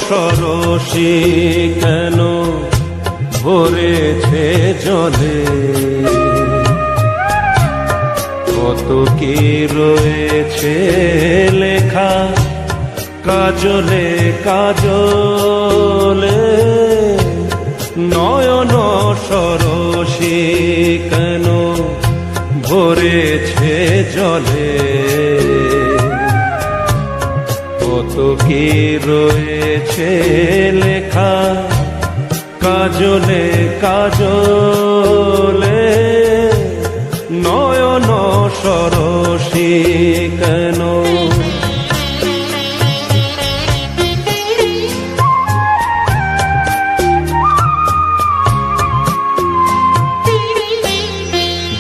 সরসী কেন ভরেছে জলে, কত কি রয়েছে লেখা কাজলে কাজলে। নয়ন সরসী কেন ভরেছে জলে, কত কি রয়েছে লেখা কাজলে কাজলে। নয়ন সরসী কেন,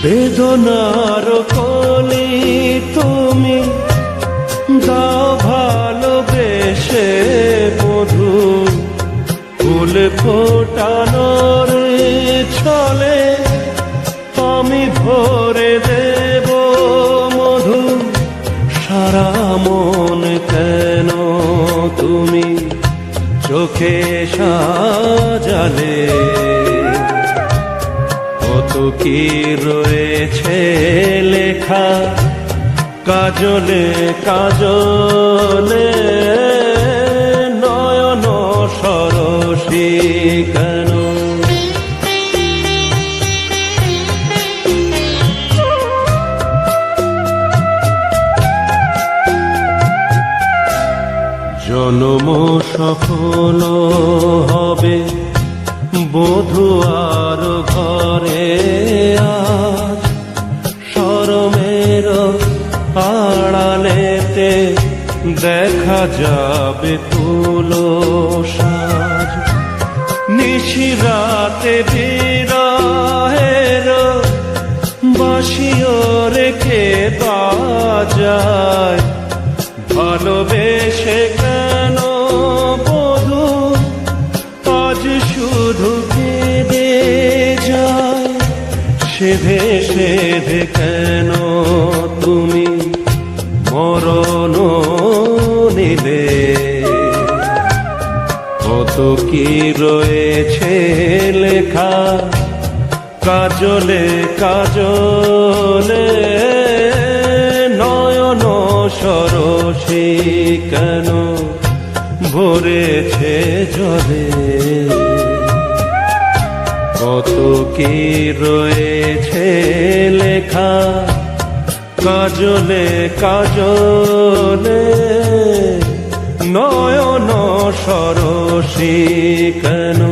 বেদনার কলি তুমি দাও ভালোবেসে মধু, ফুল ফোটানোর ছলে আমি ভরে দেব মধু। সারা মন কেন তুমি চোখে সাজালে, কত কি রয়েছে লেখা কাজলে কাজলে। নয়ন সরসী কেন, জন্ম সফল হবে বধূয়ার ঘরে আজ, শরমের আড়ালেতে দেখা যাবে তুলো সাজ। নিশিরাতে বিরহের বাঁশিও রেখে বাজায়, ভালোবেসে কেন বধূ আজ শুধু কেঁদে যায়। সেধে সেধে কেন তুমি মরণ নিলে, কত কি রয়েছে লেখা কাজলে কাজলে। নয়ন সরসী কেন ভরেছে জলে, কত কি রয়েছে লেখা কাজলে কাজলে। নয়ন সরসী কেন।